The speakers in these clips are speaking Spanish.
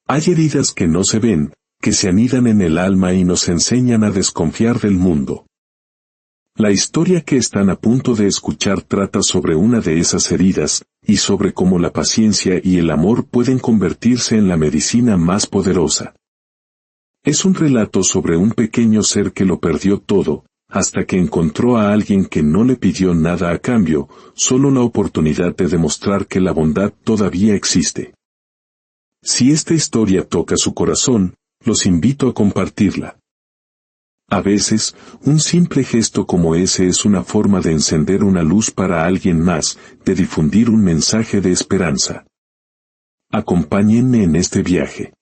Hay heridas que no se ven, que se anidan en el alma y nos enseñan a desconfiar del mundo. La historia que están a punto de escuchar trata sobre una de esas heridas, y sobre cómo la paciencia y el amor pueden convertirse en la medicina más poderosa. Es un relato sobre un pequeño ser que lo perdió todo, hasta que encontró a alguien que no le pidió nada a cambio, solo la oportunidad de demostrar que la bondad todavía existe. Si esta historia toca su corazón, los invito a compartirla. A veces, un simple gesto como ese es una forma de encender una luz para alguien más, de difundir un mensaje de esperanza. Acompáñenme en este viaje.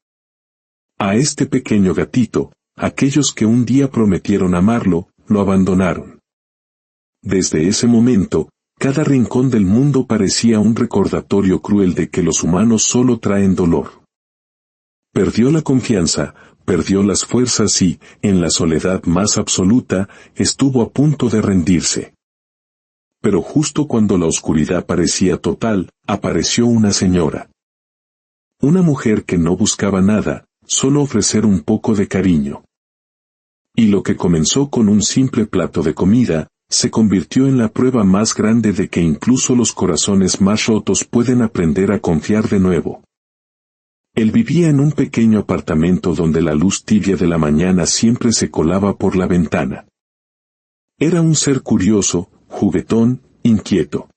A este pequeño gatito, aquellos que un día prometieron amarlo, lo abandonaron. Desde ese momento, cada rincón del mundo parecía un recordatorio cruel de que los humanos solo traen dolor. Perdió la confianza, perdió las fuerzas y, en la soledad más absoluta, estuvo a punto de rendirse. Pero justo cuando la oscuridad parecía total, apareció una señora. Una mujer que no buscaba nada, solo ofrecer un poco de cariño. Y lo que comenzó con un simple plato de comida, se convirtió en la prueba más grande de que incluso los corazones más rotos pueden aprender a confiar de nuevo. Él vivía en un pequeño apartamento donde la luz tibia de la mañana siempre se colaba por la ventana. Era un ser curioso, juguetón, inquieto.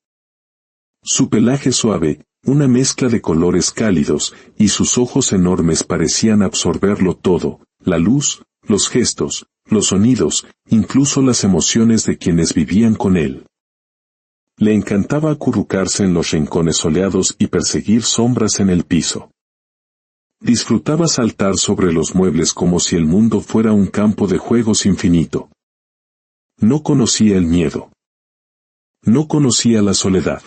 Su pelaje suave, una mezcla de colores cálidos, y sus ojos enormes parecían absorberlo todo, la luz, los gestos, los sonidos, incluso las emociones de quienes vivían con él. Le encantaba acurrucarse en los rincones soleados y perseguir sombras en el piso. Disfrutaba saltar sobre los muebles como si el mundo fuera un campo de juegos infinito. No conocía el miedo. No conocía la soledad.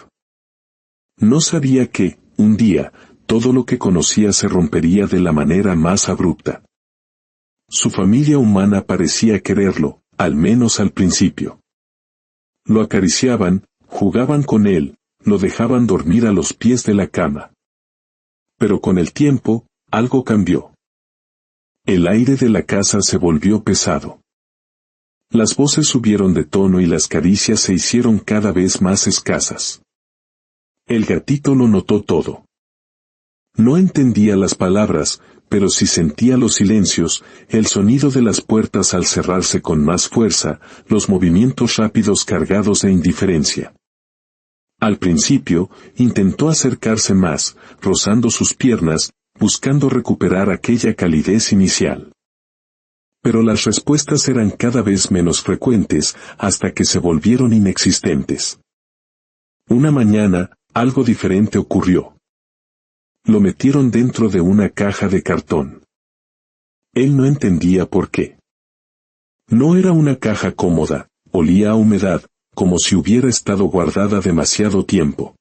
No sabía que, un día, todo lo que conocía se rompería de la manera más abrupta. Su familia humana parecía quererlo, al menos al principio. Lo acariciaban, jugaban con él, lo dejaban dormir a los pies de la cama. Pero con el tiempo, algo cambió. El aire de la casa se volvió pesado. Las voces subieron de tono y las caricias se hicieron cada vez más escasas. El gatito lo notó todo. No entendía las palabras, pero sí sentía los silencios, el sonido de las puertas al cerrarse con más fuerza, los movimientos rápidos cargados de indiferencia. Al principio, intentó acercarse más, rozando sus piernas, buscando recuperar aquella calidez inicial. Pero las respuestas eran cada vez menos frecuentes, hasta que se volvieron inexistentes. Una mañana, algo diferente ocurrió. Lo metieron dentro de una caja de cartón. Él no entendía por qué. No era una caja cómoda, olía a humedad, como si hubiera estado guardada demasiado tiempo.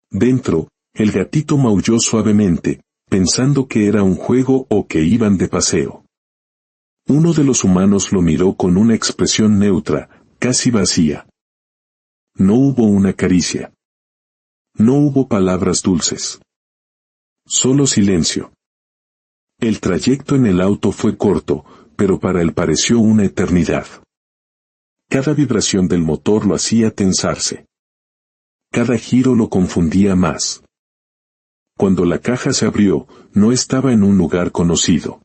Dentro, el gatito maulló suavemente, pensando que era un juego o que iban de paseo. Uno de los humanos lo miró con una expresión neutra, casi vacía. No hubo una caricia. No hubo palabras dulces. Solo silencio. El trayecto en el auto fue corto, pero para él pareció una eternidad. Cada vibración del motor lo hacía tensarse. Cada giro lo confundía más. Cuando la caja se abrió, no estaba en un lugar conocido.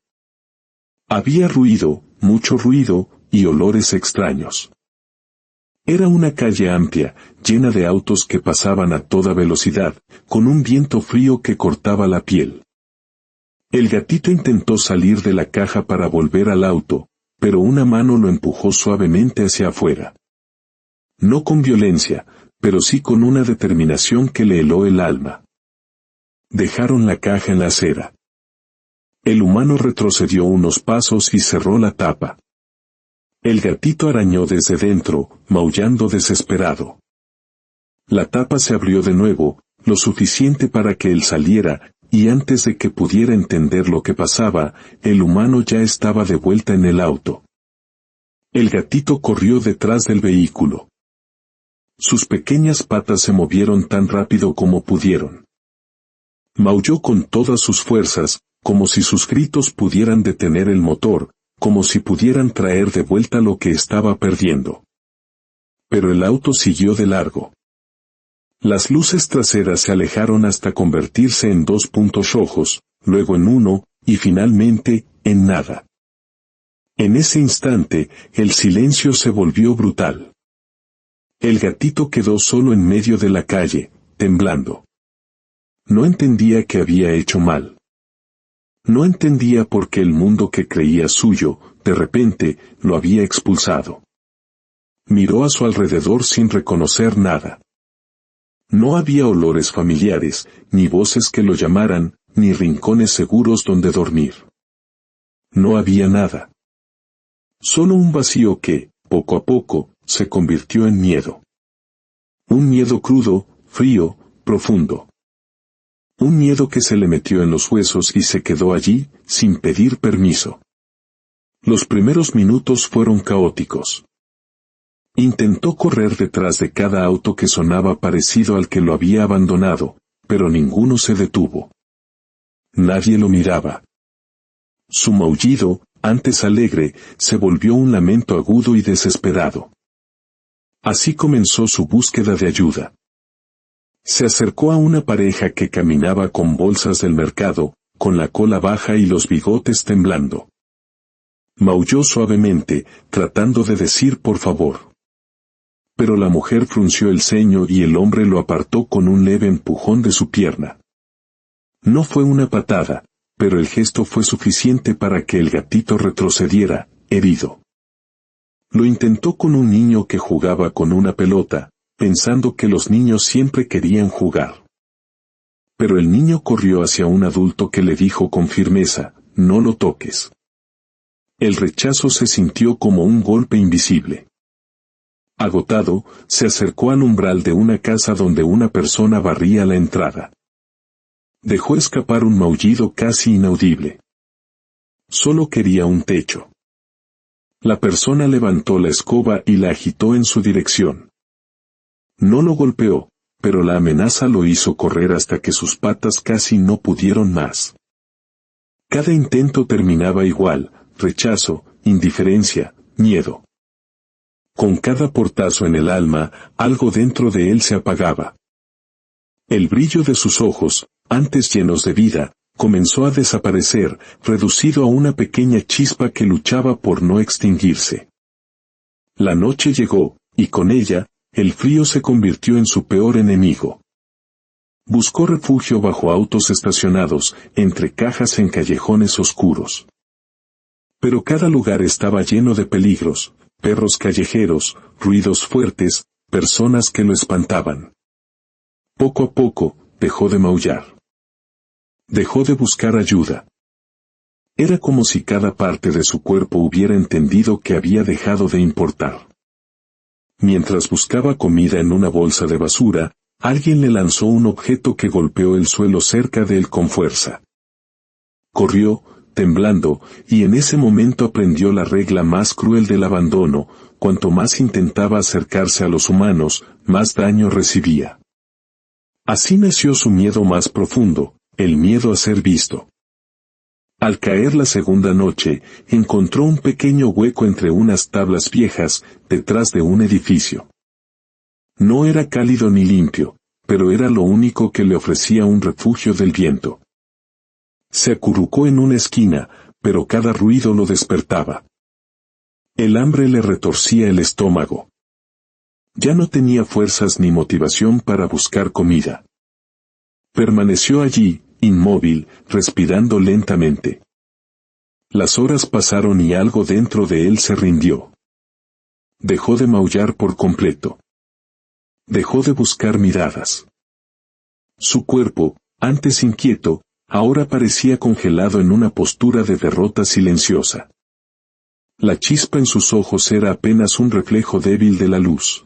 Había ruido, mucho ruido, y olores extraños. Era una calle amplia, llena de autos que pasaban a toda velocidad, con un viento frío que cortaba la piel. El gatito intentó salir de la caja para volver al auto, pero una mano lo empujó suavemente hacia afuera. No con violencia, pero sí con una determinación que le heló el alma. Dejaron la caja en la acera. El humano retrocedió unos pasos y cerró la tapa. El gatito arañó desde dentro, maullando desesperado. La tapa se abrió de nuevo, lo suficiente para que él saliera, y antes de que pudiera entender lo que pasaba, el humano ya estaba de vuelta en el auto. El gatito corrió detrás del vehículo. Sus pequeñas patas se movieron tan rápido como pudieron. Maulló con todas sus fuerzas, como si sus gritos pudieran detener el motor, como si pudieran traer de vuelta lo que estaba perdiendo. Pero el auto siguió de largo. Las luces traseras se alejaron hasta convertirse en 2 puntos rojos, luego en uno, y finalmente, en nada. En ese instante, el silencio se volvió brutal. El gatito quedó solo en medio de la calle, temblando. No entendía que había hecho mal. No entendía por qué el mundo que creía suyo, de repente, lo había expulsado. Miró a su alrededor sin reconocer nada. No había olores familiares, ni voces que lo llamaran, ni rincones seguros donde dormir. No había nada. Solo un vacío que, poco a poco, se convirtió en miedo. Un miedo crudo, frío, profundo. Un miedo que se le metió en los huesos y se quedó allí, sin pedir permiso. Los primeros minutos fueron caóticos. Intentó correr detrás de cada auto que sonaba parecido al que lo había abandonado, pero ninguno se detuvo. Nadie lo miraba. Su maullido, antes alegre, se volvió un lamento agudo y desesperado. Así comenzó su búsqueda de ayuda. Se acercó a una pareja que caminaba con bolsas del mercado, con la cola baja y los bigotes temblando. Maulló suavemente, tratando de decir por favor. Pero la mujer frunció el ceño y el hombre lo apartó con un leve empujón de su pierna. No fue una patada, pero el gesto fue suficiente para que el gatito retrocediera, herido. Lo intentó con un niño que jugaba con una pelota, pensando que los niños siempre querían jugar. Pero el niño corrió hacia un adulto que le dijo con firmeza, no lo toques. El rechazo se sintió como un golpe invisible. Agotado, se acercó al umbral de una casa donde una persona barría la entrada. Dejó escapar un maullido casi inaudible. Solo quería un techo. La persona levantó la escoba y la agitó en su dirección. No lo golpeó, pero la amenaza lo hizo correr hasta que sus patas casi no pudieron más. Cada intento terminaba igual, rechazo, indiferencia, miedo. Con cada portazo en el alma, algo dentro de él se apagaba. El brillo de sus ojos, antes llenos de vida, comenzó a desaparecer, reducido a una pequeña chispa que luchaba por no extinguirse. La noche llegó, y con ella, el frío se convirtió en su peor enemigo. Buscó refugio bajo autos estacionados, entre cajas en callejones oscuros. Pero cada lugar estaba lleno de peligros, perros callejeros, ruidos fuertes, personas que lo espantaban. Poco a poco, dejó de maullar. Dejó de buscar ayuda. Era como si cada parte de su cuerpo hubiera entendido que había dejado de importar. Mientras buscaba comida en una bolsa de basura, alguien le lanzó un objeto que golpeó el suelo cerca de él con fuerza. Corrió, temblando, y en ese momento aprendió la regla más cruel del abandono: cuanto más intentaba acercarse a los humanos, más daño recibía. Así nació su miedo más profundo, el miedo a ser visto. Al caer la segunda noche, encontró un pequeño hueco entre unas tablas viejas, detrás de un edificio. No era cálido ni limpio, pero era lo único que le ofrecía un refugio del viento. Se acurrucó en una esquina, pero cada ruido lo despertaba. El hambre le retorcía el estómago. Ya no tenía fuerzas ni motivación para buscar comida. Permaneció allí, inmóvil, respirando lentamente. Las horas pasaron y algo dentro de él se rindió. Dejó de maullar por completo. Dejó de buscar miradas. Su cuerpo, antes inquieto, ahora parecía congelado en una postura de derrota silenciosa. La chispa en sus ojos era apenas un reflejo débil de la luz.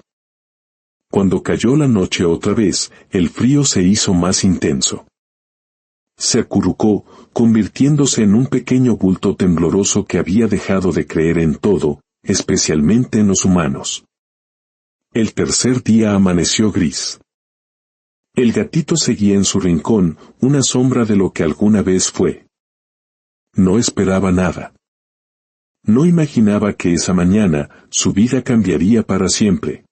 Cuando cayó la noche otra vez, el frío se hizo más intenso. Se acurrucó, convirtiéndose en un pequeño bulto tembloroso que había dejado de creer en todo, especialmente en los humanos. El tercer día amaneció gris. El gatito seguía en su rincón, una sombra de lo que alguna vez fue. no esperaba nada. No imaginaba que esa mañana su vida cambiaría para siempre.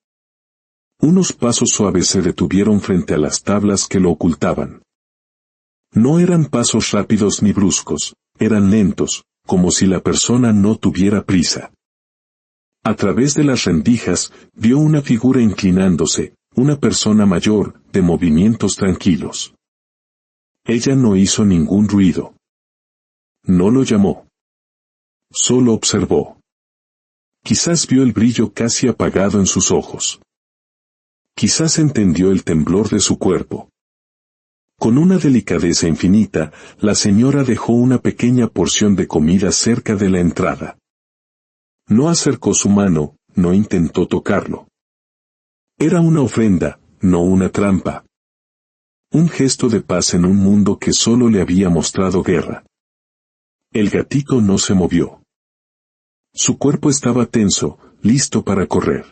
Unos pasos suaves se detuvieron frente a las tablas que lo ocultaban. No eran pasos rápidos ni bruscos, eran lentos, como si la persona no tuviera prisa. A través de las rendijas, vio una figura inclinándose, una persona mayor, de movimientos tranquilos. Ella no hizo ningún ruido. No lo llamó. Solo observó. Quizás vio el brillo casi apagado en sus ojos. Quizás entendió el temblor de su cuerpo. Con una delicadeza infinita, la señora dejó una pequeña porción de comida cerca de la entrada. No acercó su mano, no intentó tocarlo. Era una ofrenda, no una trampa. Un gesto de paz en un mundo que solo le había mostrado guerra. El gatito no se movió. Su cuerpo estaba tenso, listo para correr.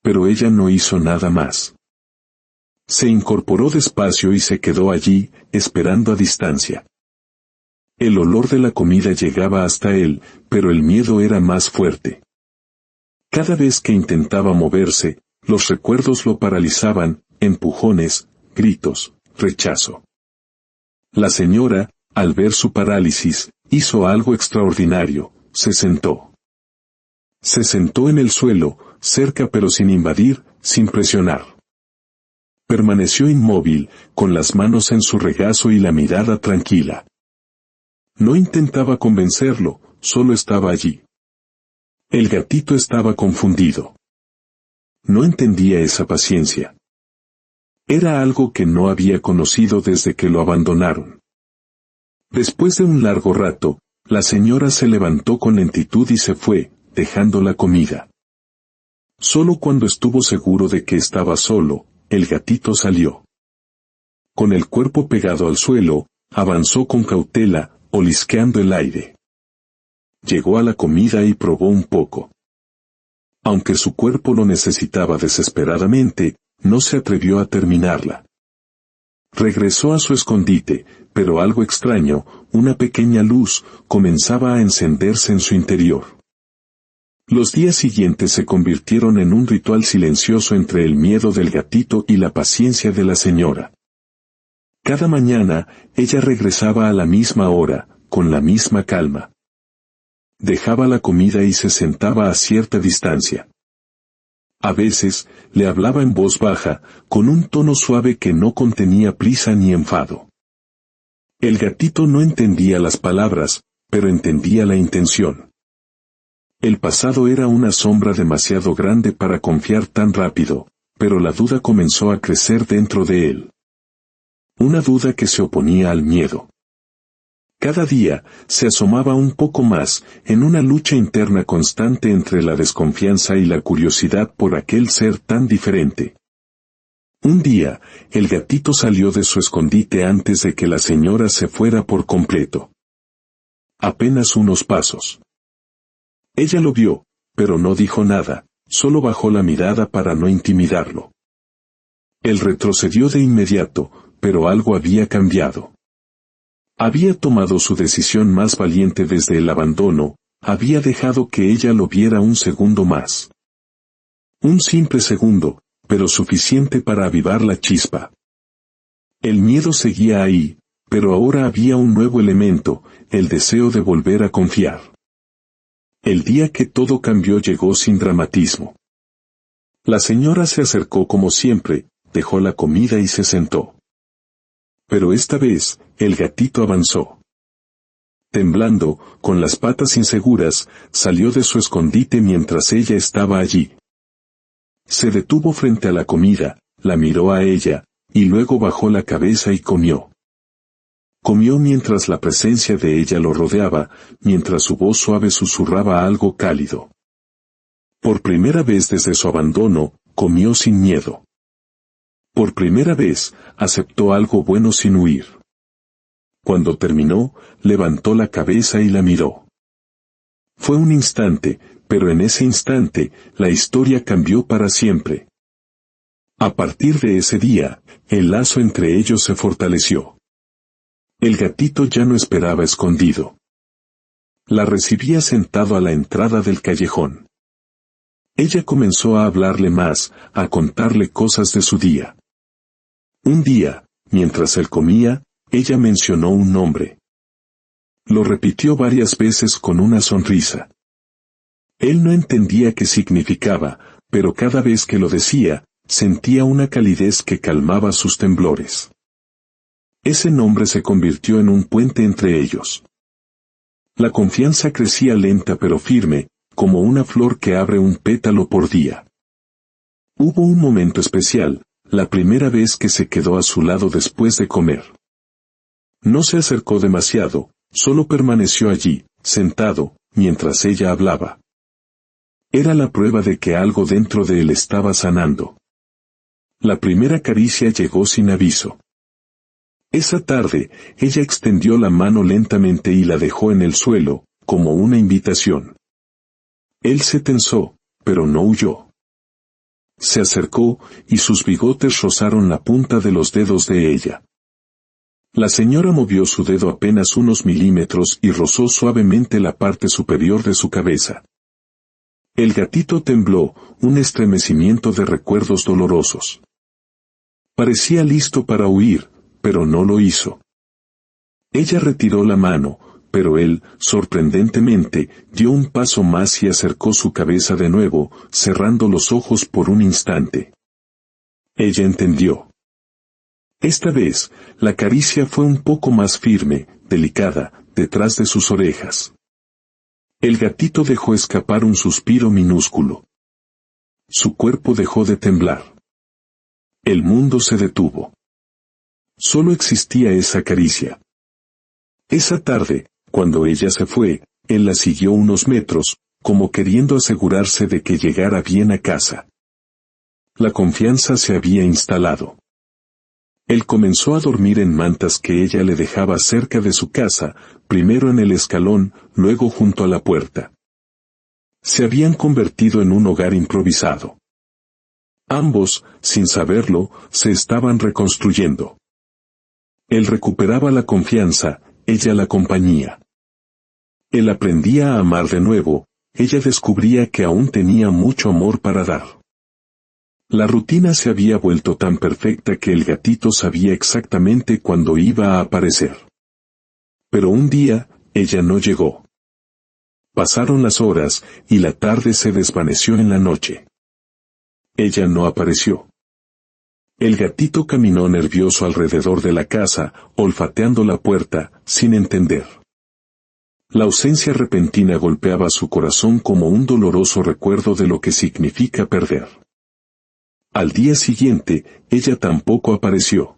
Pero ella no hizo nada más. Se incorporó despacio y se quedó allí, esperando a distancia. El olor de la comida llegaba hasta él, pero el miedo era más fuerte. Cada vez que intentaba moverse, los recuerdos lo paralizaban, empujones, gritos, rechazo. La señora, al ver su parálisis, hizo algo extraordinario, se sentó. Se sentó en el suelo, cerca pero sin invadir, sin presionar. Permaneció inmóvil, con las manos en su regazo y la mirada tranquila. No intentaba convencerlo, solo estaba allí. El gatito estaba confundido. No entendía esa paciencia. Era algo que no había conocido desde que lo abandonaron. Después de un largo rato, la señora se levantó con lentitud y se fue, dejando la comida. Solo cuando estuvo seguro de que estaba solo, el gatito salió. Con el cuerpo pegado al suelo, avanzó con cautela, olisqueando el aire. Llegó a la comida y probó un poco. Aunque su cuerpo lo necesitaba desesperadamente, no se atrevió a terminarla. Regresó a su escondite, pero algo extraño, una pequeña luz, comenzaba a encenderse en su interior. Los días siguientes se convirtieron en un ritual silencioso entre el miedo del gatito y la paciencia de la señora. Cada mañana, ella regresaba a la misma hora, con la misma calma. Dejaba la comida y se sentaba a cierta distancia. A veces, le hablaba en voz baja, con un tono suave que no contenía prisa ni enfado. El gatito no entendía las palabras, pero entendía la intención. El pasado era una sombra demasiado grande para confiar tan rápido, pero la duda comenzó a crecer dentro de él. Una duda que se oponía al miedo. Cada día, se asomaba un poco más, en una lucha interna constante entre la desconfianza y la curiosidad por aquel ser tan diferente. Un día, el gatito salió de su escondite antes de que la señora se fuera por completo. Apenas unos pasos. Ella lo vio, pero no dijo nada, solo bajó la mirada para no intimidarlo. Él retrocedió de inmediato, pero algo había cambiado. Había tomado su decisión más valiente desde el abandono, había dejado que ella lo viera un segundo más. Un simple segundo, pero suficiente para avivar la chispa. El miedo seguía ahí, pero ahora había un nuevo elemento, el deseo de volver a confiar. El día que todo cambió llegó sin dramatismo. La señora se acercó como siempre, dejó la comida y se sentó. Pero esta vez, el gatito avanzó. Temblando, con las patas inseguras, salió de su escondite mientras ella estaba allí. Se detuvo frente a la comida, la miró a ella, y luego bajó la cabeza y comió. Comió mientras la presencia de ella lo rodeaba, mientras su voz suave susurraba algo cálido. Por primera vez desde su abandono, comió sin miedo. Por primera vez, aceptó algo bueno sin huir. Cuando terminó, levantó la cabeza y la miró. Fue un instante, pero en ese instante, la historia cambió para siempre. A partir de ese día, el lazo entre ellos se fortaleció. El gatito ya no esperaba escondido. La recibía sentado a la entrada del callejón. Ella comenzó a hablarle más, a contarle cosas de su día. Un día, mientras él comía, ella mencionó un nombre. Lo repitió varias veces con una sonrisa. Él no entendía qué significaba, pero cada vez que lo decía, sentía una calidez que calmaba sus temblores. Ese nombre se convirtió en un puente entre ellos. La confianza crecía lenta pero firme, como una flor que abre un pétalo por día. Hubo un momento especial, la primera vez que se quedó a su lado después de comer. No se acercó demasiado, solo permaneció allí, sentado, mientras ella hablaba. Era la prueba de que algo dentro de él estaba sanando. La primera caricia llegó sin aviso. Esa tarde, ella extendió la mano lentamente y la dejó en el suelo, como una invitación. Él se tensó, pero no huyó. Se acercó, y sus bigotes rozaron la punta de los dedos de ella. La señora movió su dedo apenas unos milímetros y rozó suavemente la parte superior de su cabeza. El gatito tembló, un estremecimiento de recuerdos dolorosos. Parecía listo para huir, pero no lo hizo. Ella retiró la mano, pero él, sorprendentemente, dio un paso más y acercó su cabeza de nuevo, cerrando los ojos por un instante. Ella entendió. Esta vez, la caricia fue un poco más firme, delicada, detrás de sus orejas. El gatito dejó escapar un suspiro minúsculo. Su cuerpo dejó de temblar. El mundo se detuvo. Solo existía esa caricia. Esa tarde, cuando ella se fue, él la siguió unos metros, como queriendo asegurarse de que llegara bien a casa. La confianza se había instalado. Él comenzó a dormir en mantas que ella le dejaba cerca de su casa, primero en el escalón, luego junto a la puerta. Se habían convertido en un hogar improvisado. Ambos, sin saberlo, se estaban reconstruyendo. Él recuperaba la confianza, ella la compañía. Él aprendía a amar de nuevo, ella descubría que aún tenía mucho amor para dar. La rutina se había vuelto tan perfecta que el gatito sabía exactamente cuándo iba a aparecer. Pero un día, ella no llegó. Pasaron las horas, y la tarde se desvaneció en la noche. Ella no apareció. El gatito caminó nervioso alrededor de la casa, olfateando la puerta, sin entender. La ausencia repentina golpeaba su corazón como un doloroso recuerdo de lo que significa perder. Al día siguiente, ella tampoco apareció.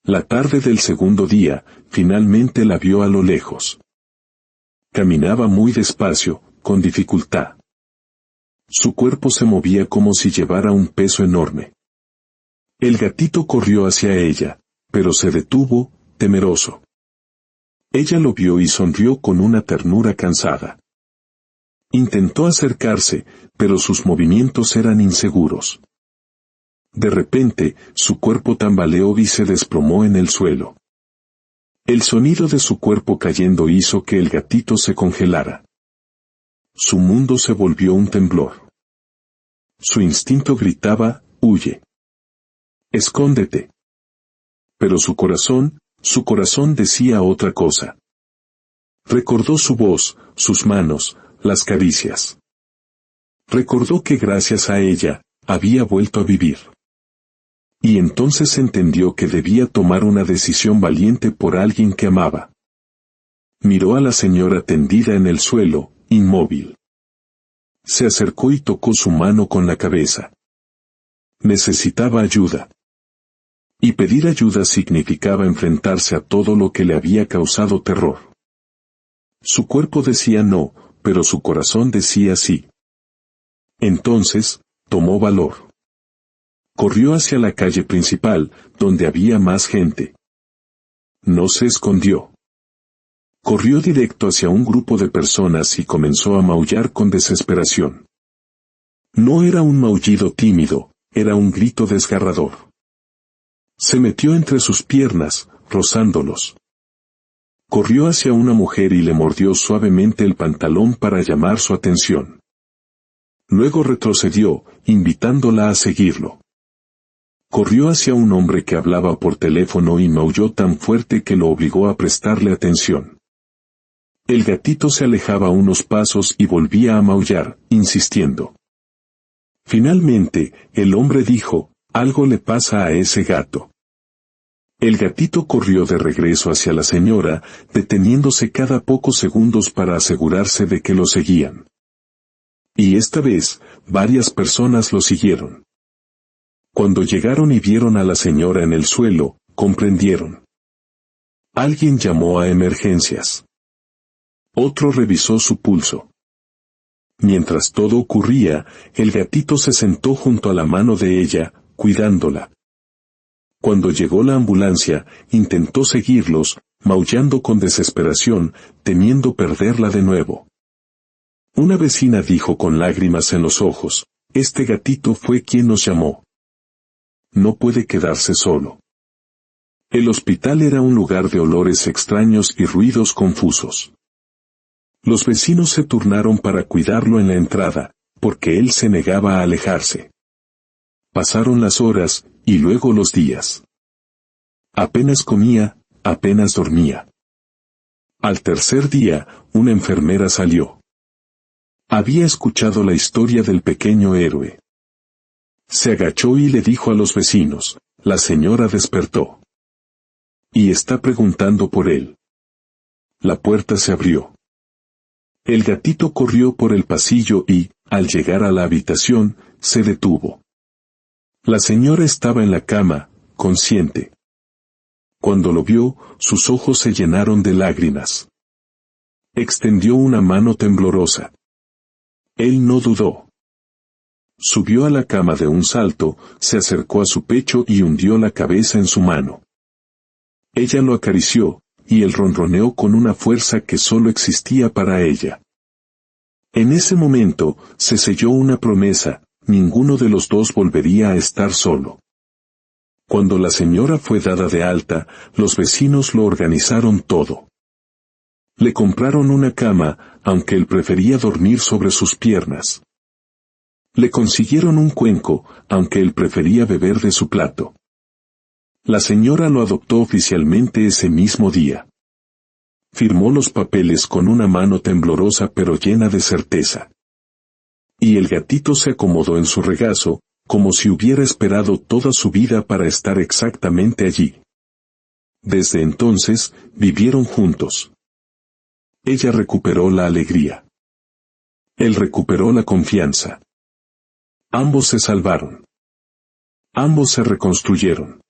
La tarde del segundo día, finalmente la vio a lo lejos. Caminaba muy despacio, con dificultad. Su cuerpo se movía como si llevara un peso enorme. El gatito corrió hacia ella, pero se detuvo, temeroso. Ella lo vio y sonrió con una ternura cansada. Intentó acercarse, pero sus movimientos eran inseguros. De repente, su cuerpo tambaleó y se desplomó en el suelo. El sonido de su cuerpo cayendo hizo que el gatito se congelara. Su mundo se volvió un temblor. Su instinto gritaba, «Huye. Escóndete». Pero su corazón decía otra cosa. Recordó su voz, sus manos, las caricias. Recordó que gracias a ella, había vuelto a vivir. Y entonces entendió que debía tomar una decisión valiente por alguien que amaba. Miró a la señora tendida en el suelo, inmóvil. Se acercó y tocó su mano con la cabeza. Necesitaba ayuda. Y pedir ayuda significaba enfrentarse a todo lo que le había causado terror. Su cuerpo decía no, pero su corazón decía sí. Entonces, tomó valor. Corrió hacia la calle principal, donde había más gente. No se escondió. Corrió directo hacia un grupo de personas y comenzó a maullar con desesperación. No era un maullido tímido, era un grito desgarrador. Se metió entre sus piernas, rozándolos. Corrió hacia una mujer y le mordió suavemente el pantalón para llamar su atención. Luego retrocedió, invitándola a seguirlo. Corrió hacia un hombre que hablaba por teléfono y maulló tan fuerte que lo obligó a prestarle atención. El gatito se alejaba unos pasos y volvía a maullar, insistiendo. Finalmente, el hombre dijo, «Algo le pasa a ese gato». El gatito corrió de regreso hacia la señora, deteniéndose cada pocos segundos para asegurarse de que lo seguían. Y esta vez, varias personas lo siguieron. Cuando llegaron y vieron a la señora en el suelo, comprendieron. Alguien llamó a emergencias. Otro revisó su pulso. Mientras todo ocurría, el gatito se sentó junto a la mano de ella, cuidándola. Cuando llegó la ambulancia, intentó seguirlos, maullando con desesperación, temiendo perderla de nuevo. Una vecina dijo con lágrimas en los ojos, «Este gatito fue quien nos llamó. No puede quedarse solo». El hospital era un lugar de olores extraños y ruidos confusos. Los vecinos se turnaron para cuidarlo en la entrada, porque él se negaba a alejarse. Pasaron las horas, y luego los días. Apenas comía, apenas dormía. Al tercer día, una enfermera salió. Había escuchado la historia del pequeño héroe. Se agachó y le dijo a los vecinos, «La señora despertó. Y está preguntando por él». La puerta se abrió. El gatito corrió por el pasillo y, al llegar a la habitación, se detuvo. La señora estaba en la cama, consciente. Cuando lo vio, sus ojos se llenaron de lágrimas. Extendió una mano temblorosa. Él no dudó. Subió a la cama de un salto, se acercó a su pecho y hundió la cabeza en su mano. Ella lo acarició, y él ronroneó con una fuerza que solo existía para ella. En ese momento, se selló una promesa, ninguno de los dos volvería a estar solo. Cuando la señora fue dada de alta, los vecinos lo organizaron todo. Le compraron una cama, aunque él prefería dormir sobre sus piernas. Le consiguieron un cuenco, aunque él prefería beber de su plato. La señora lo adoptó oficialmente ese mismo día. Firmó los papeles con una mano temblorosa pero llena de certeza. Y el gatito se acomodó en su regazo, como si hubiera esperado toda su vida para estar exactamente allí. Desde entonces, vivieron juntos. Ella recuperó la alegría. Él recuperó la confianza. Ambos se salvaron. Ambos se reconstruyeron.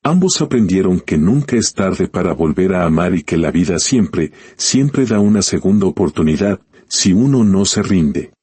Ambos aprendieron que nunca es tarde para volver a amar y que la vida siempre, siempre da una segunda oportunidad, si uno no se rinde.